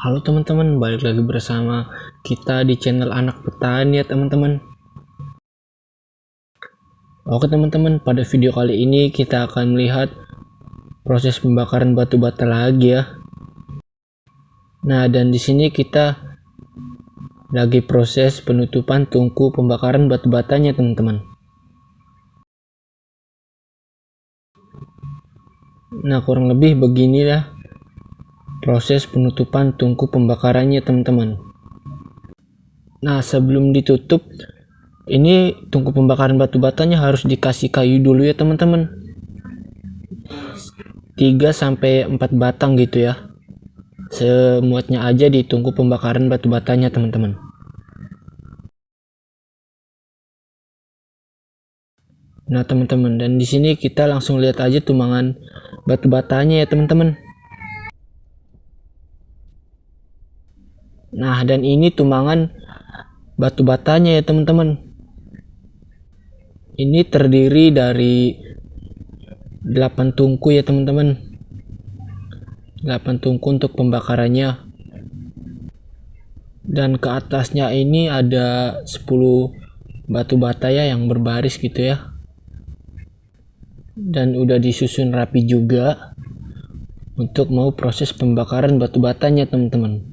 Halo teman-teman, balik lagi bersama kita di channel Anak Petani ya teman-teman. Oke teman-teman, pada video kali ini kita akan melihat proses pembakaran batu bata lagi ya. Nah, dan di sini kita lagi proses penutupan tungku pembakaran batu batanya teman-teman. Nah, kurang lebih beginilah proses penutupan tungku pembakarannya teman-teman. Nah, sebelum ditutup, ini tungku pembakaran batu batanya harus dikasih kayu dulu ya teman-teman. 3-4 batang gitu ya. Semuatnya aja di tungku pembakaran batu batanya teman-teman. Nah teman-teman, dan di sini kita langsung lihat aja tumangan batu batanya ya teman-teman. Nah, dan ini tumangan batu batanya ya teman-teman. Ini terdiri dari 8 tungku ya teman-teman. 8 tungku untuk pembakarannya. Dan ke atasnya ini ada 10 batu bata ya yang berbaris gitu ya. Dan udah disusun rapi juga untuk mau proses pembakaran batu batanya teman-teman.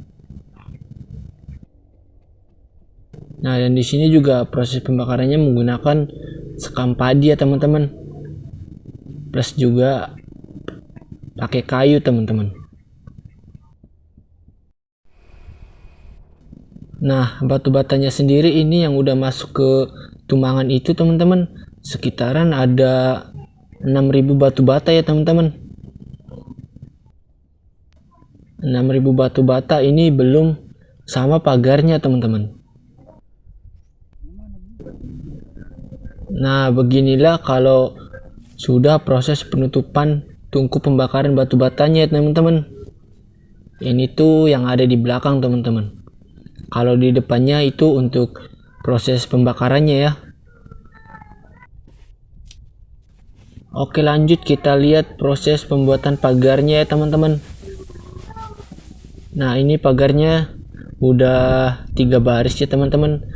Nah, dan di sini juga proses pembakarannya menggunakan sekam padi ya teman-teman. Plus juga pakai kayu teman-teman. Nah, batu batanya sendiri ini yang udah masuk ke tumangan itu teman-teman, sekitaran ada 6.000 batu bata ya teman-teman. 6.000 batu bata ini belum sama pagarnya teman-teman. Nah, beginilah kalau sudah proses penutupan tungku pembakaran batu batanya ya teman-teman. Ini tuh yang ada di belakang teman-teman. Kalau di depannya itu untuk proses pembakarannya ya. Oke, lanjut kita lihat proses pembuatan pagarnya ya teman-teman. Nah, ini pagarnya udah 3 baris ya teman-teman.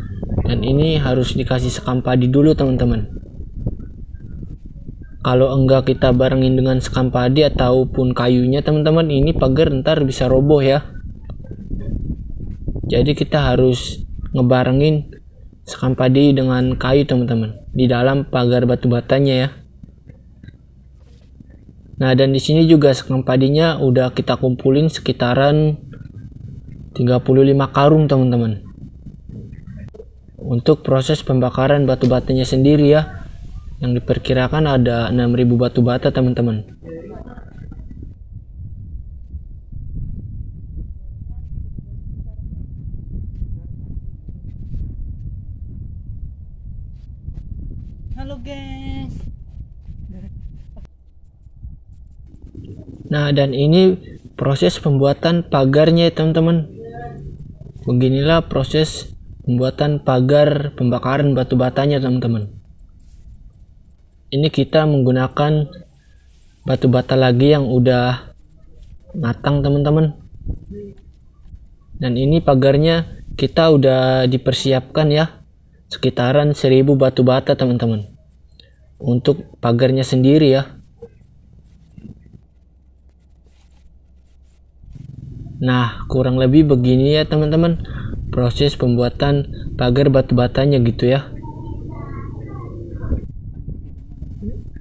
Dan ini harus dikasih sekam padi dulu teman-teman. Kalau enggak kita barengin dengan sekam padi ataupun kayunya teman-teman, ini pagar ntar bisa roboh ya. Jadi kita harus ngebarengin sekam padi dengan kayu teman-teman di dalam pagar batu batanya ya. Nah, dan di sini juga sekam padinya udah kita kumpulin sekitaran 35 karung teman-teman. Untuk proses pembakaran batu batanya sendiri ya, yang diperkirakan ada 6.000 batu bata teman-teman. Halo guys. Nah, dan ini proses pembuatan pagarnya ya teman-teman. Beginilah proses pembuatan pagar pembakaran batu batanya teman-teman. Ini kita menggunakan batu bata lagi yang udah matang teman-teman. Dan ini pagarnya kita udah dipersiapkan ya, sekitaran 1.000 batu bata teman-teman untuk pagarnya sendiri ya. Nah, kurang lebih begini ya teman-teman proses pembuatan pagar batu batanya gitu ya.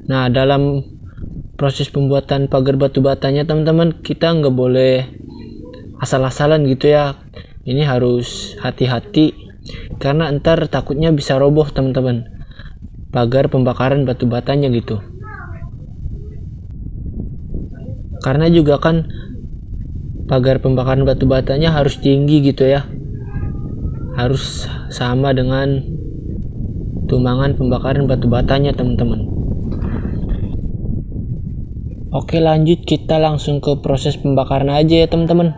Nah, dalam proses pembuatan pagar batu batanya teman-teman, kita nggak boleh asal-asalan gitu ya. Ini harus hati-hati karena ntar takutnya bisa roboh teman-teman pagar pembakaran batu batanya gitu. Karena juga kan pagar pembakaran batu batanya harus tinggi gitu ya. Harus sama dengan tumangan pembakaran batu batanya teman-teman. Oke, lanjut kita langsung ke proses pembakaran aja ya teman-teman.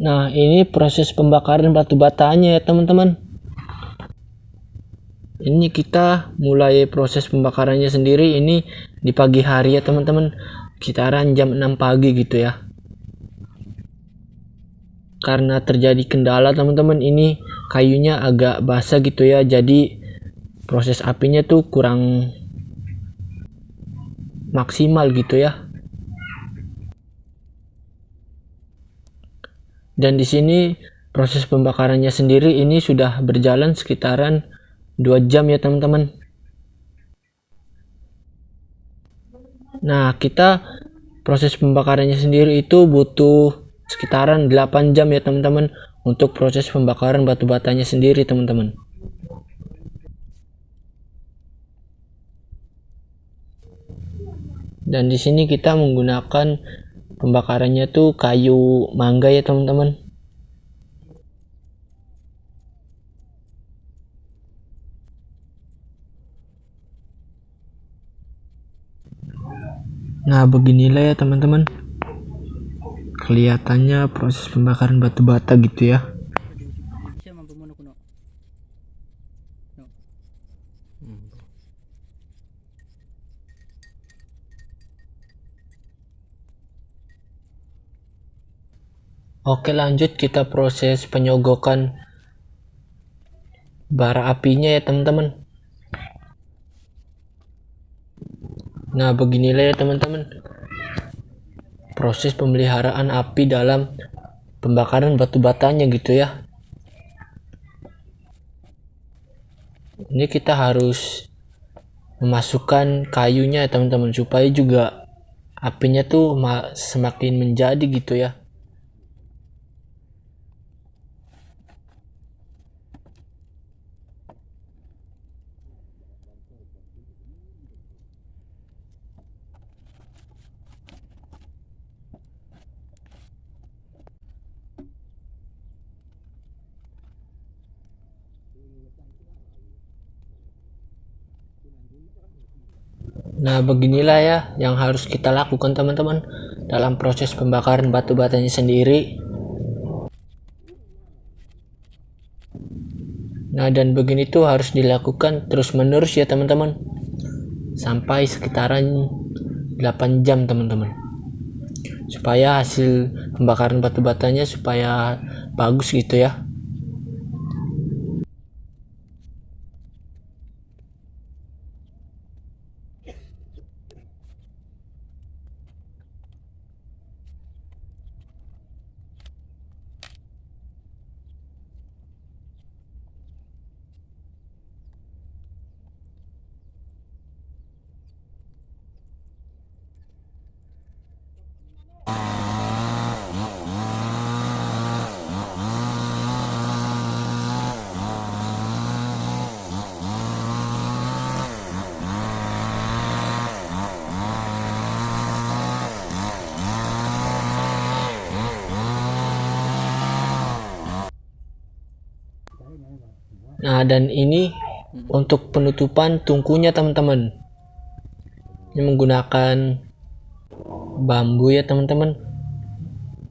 Nah, ini proses pembakaran batu batanya ya teman-teman. Ini kita mulai proses pembakarannya sendiri ini di pagi hari ya teman-teman, sekitaran jam 6 pagi gitu ya. karena terjadi kendala teman-teman, ini kayunya agak basah gitu ya, jadi proses apinya tuh kurang maksimal gitu ya. Dan di sini proses pembakarannya sendiri ini sudah berjalan sekitaran 2 jam ya teman-teman. Nah, kita proses pembakarannya sendiri itu butuh sekitaran 8 jam ya teman-teman untuk proses pembakaran batu batanya sendiri teman-teman. Dan di sini kita menggunakan pembakarannya tuh kayu mangga ya teman-teman. Nah, beginilah ya teman-teman, kelihatannya proses pembakaran batu bata gitu ya. Siya man pumuno kuno. No. Oke, lanjut kita proses penyogokan bara apinya ya teman-teman. Nah, beginilah ya teman-teman, proses pemeliharaan api dalam pembakaran batu batanya gitu ya. Ini kita harus memasukkan kayunya ya teman-teman, supaya juga apinya tuh semakin menjadi gitu ya. Nah, beginilah ya yang harus kita lakukan teman-teman dalam proses pembakaran batu batanya sendiri. Nah, dan begini tuh harus dilakukan terus menerus ya teman-teman, sampai sekitaran 8 jam teman-teman, supaya hasil pembakaran batu batanya supaya bagus gitu ya. Nah, dan ini untuk penutupan tungkunya teman-teman, ini menggunakan bambu ya teman-teman,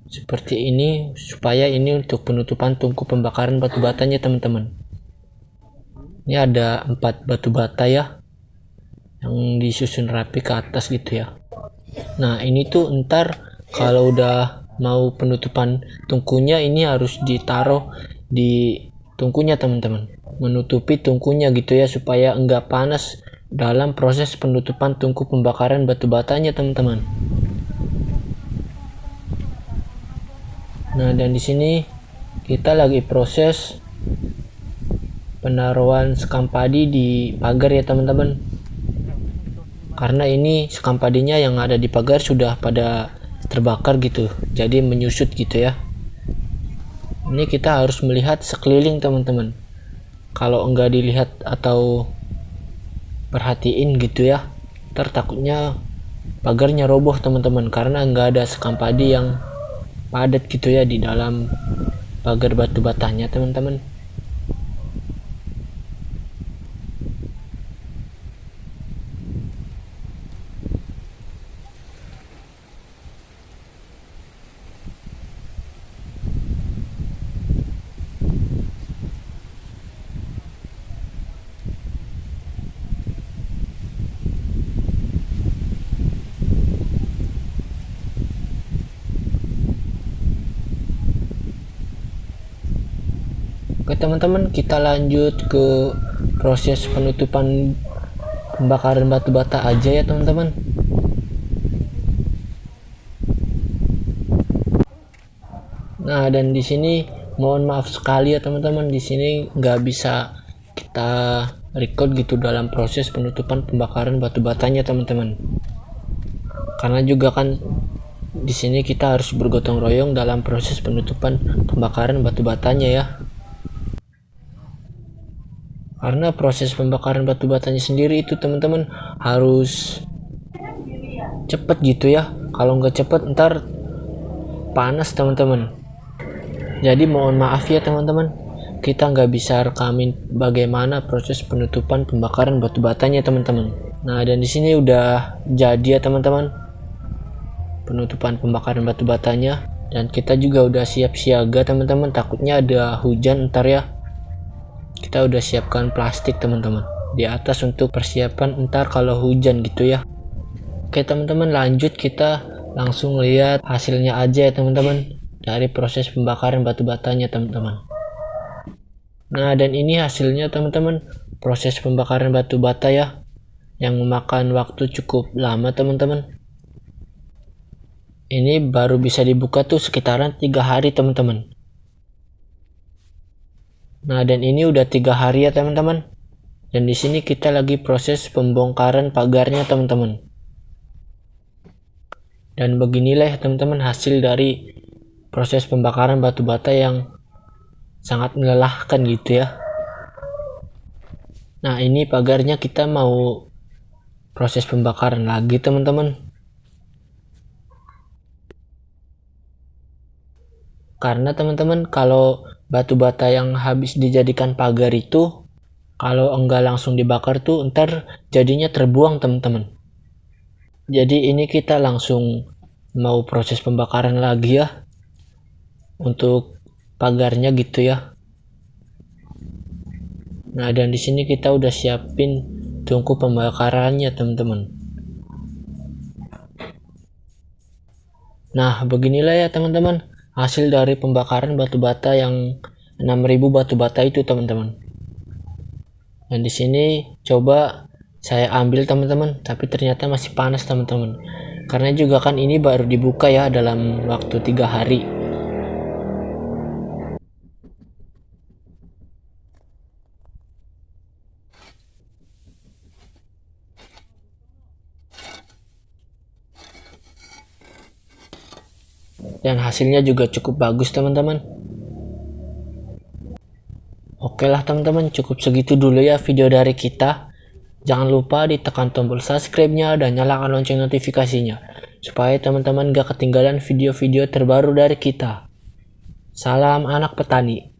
seperti ini, supaya ini untuk penutupan tungku pembakaran batu batanya teman-teman. Ini ada 4 batu bata ya, yang disusun rapi ke atas gitu ya. Nah, ini tuh ntar kalau udah mau penutupan tungkunya, ini harus ditaruh di tungkunya teman-teman, menutupi tungkunya gitu ya, supaya enggak panas dalam proses penutupan tungku pembakaran batu batanya teman-teman. Nah, dan di sini kita lagi proses penaruhan sekam padi di pagar ya teman-teman, karena ini sekam padinya yang ada di pagar sudah pada terbakar gitu, jadi menyusut gitu ya. Ini kita harus melihat sekeliling teman-teman, kalau enggak dilihat atau perhatiin gitu ya, ntar takutnya pagarnya roboh teman-teman, karena enggak ada sekam padi yang padat gitu ya di dalam pagar batu batanya teman-teman. Oke teman-teman, kita lanjut ke proses penutupan pembakaran batu bata aja ya teman-teman. Nah, dan di sini mohon maaf sekali ya teman-teman, di sini nggak bisa kita record gitu dalam proses penutupan pembakaran batu batanya teman-teman. Karena juga kan di sini kita harus bergotong royong dalam proses penutupan pembakaran batu batanya ya. Karena proses pembakaran batu batanya sendiri itu teman-teman harus cepet gitu ya. Kalau nggak cepet ntar panas teman-teman. Jadi mohon maaf ya teman-teman, kita nggak bisa rekamin bagaimana proses penutupan pembakaran batu batanya teman-teman. Nah, dan di sini udah jadi ya teman-teman penutupan pembakaran batu batanya, dan kita juga udah siap siaga teman-teman, takutnya ada hujan ntar ya. Kita udah siapkan plastik teman-teman di atas untuk persiapan ntar kalau hujan gitu ya. Oke teman-teman, lanjut kita langsung lihat hasilnya aja ya teman-teman dari proses pembakaran batu batanya teman-teman. Nah, dan ini hasilnya teman-teman, proses pembakaran batu bata ya, yang memakan waktu cukup lama teman-teman. Ini baru bisa dibuka tuh sekitaran 3 hari teman-teman. Nah, dan ini udah 3 hari ya teman-teman. Dan di sini kita lagi proses pembongkaran pagarnya teman-teman. Dan beginilah ya teman-teman hasil dari proses pembakaran batu bata yang sangat melelahkan gitu ya. Nah, ini pagarnya kita mau proses pembakaran lagi teman-teman. Karena teman-teman kalau batu bata yang habis dijadikan pagar itu kalau enggak langsung dibakar tuh ntar jadinya terbuang teman-teman. Jadi ini kita langsung mau proses pembakaran lagi ya untuk pagarnya gitu ya. Nah, dan di sini kita udah siapin tungku pembakarannya teman-teman. Nah, beginilah ya teman-teman hasil dari pembakaran batu bata yang 6000 batu bata itu teman-teman. Dan di sini coba saya ambil teman-teman, tapi ternyata masih panas teman-teman. Karena juga kan ini baru dibuka ya dalam waktu 3 hari. Dan hasilnya juga cukup bagus teman-teman. Oke lah teman-teman, cukup segitu dulu ya video dari kita. Jangan lupa ditekan tombol subscribe-nya dan nyalakan lonceng notifikasinya supaya teman-teman gak ketinggalan video-video terbaru dari kita. Salam anak petani.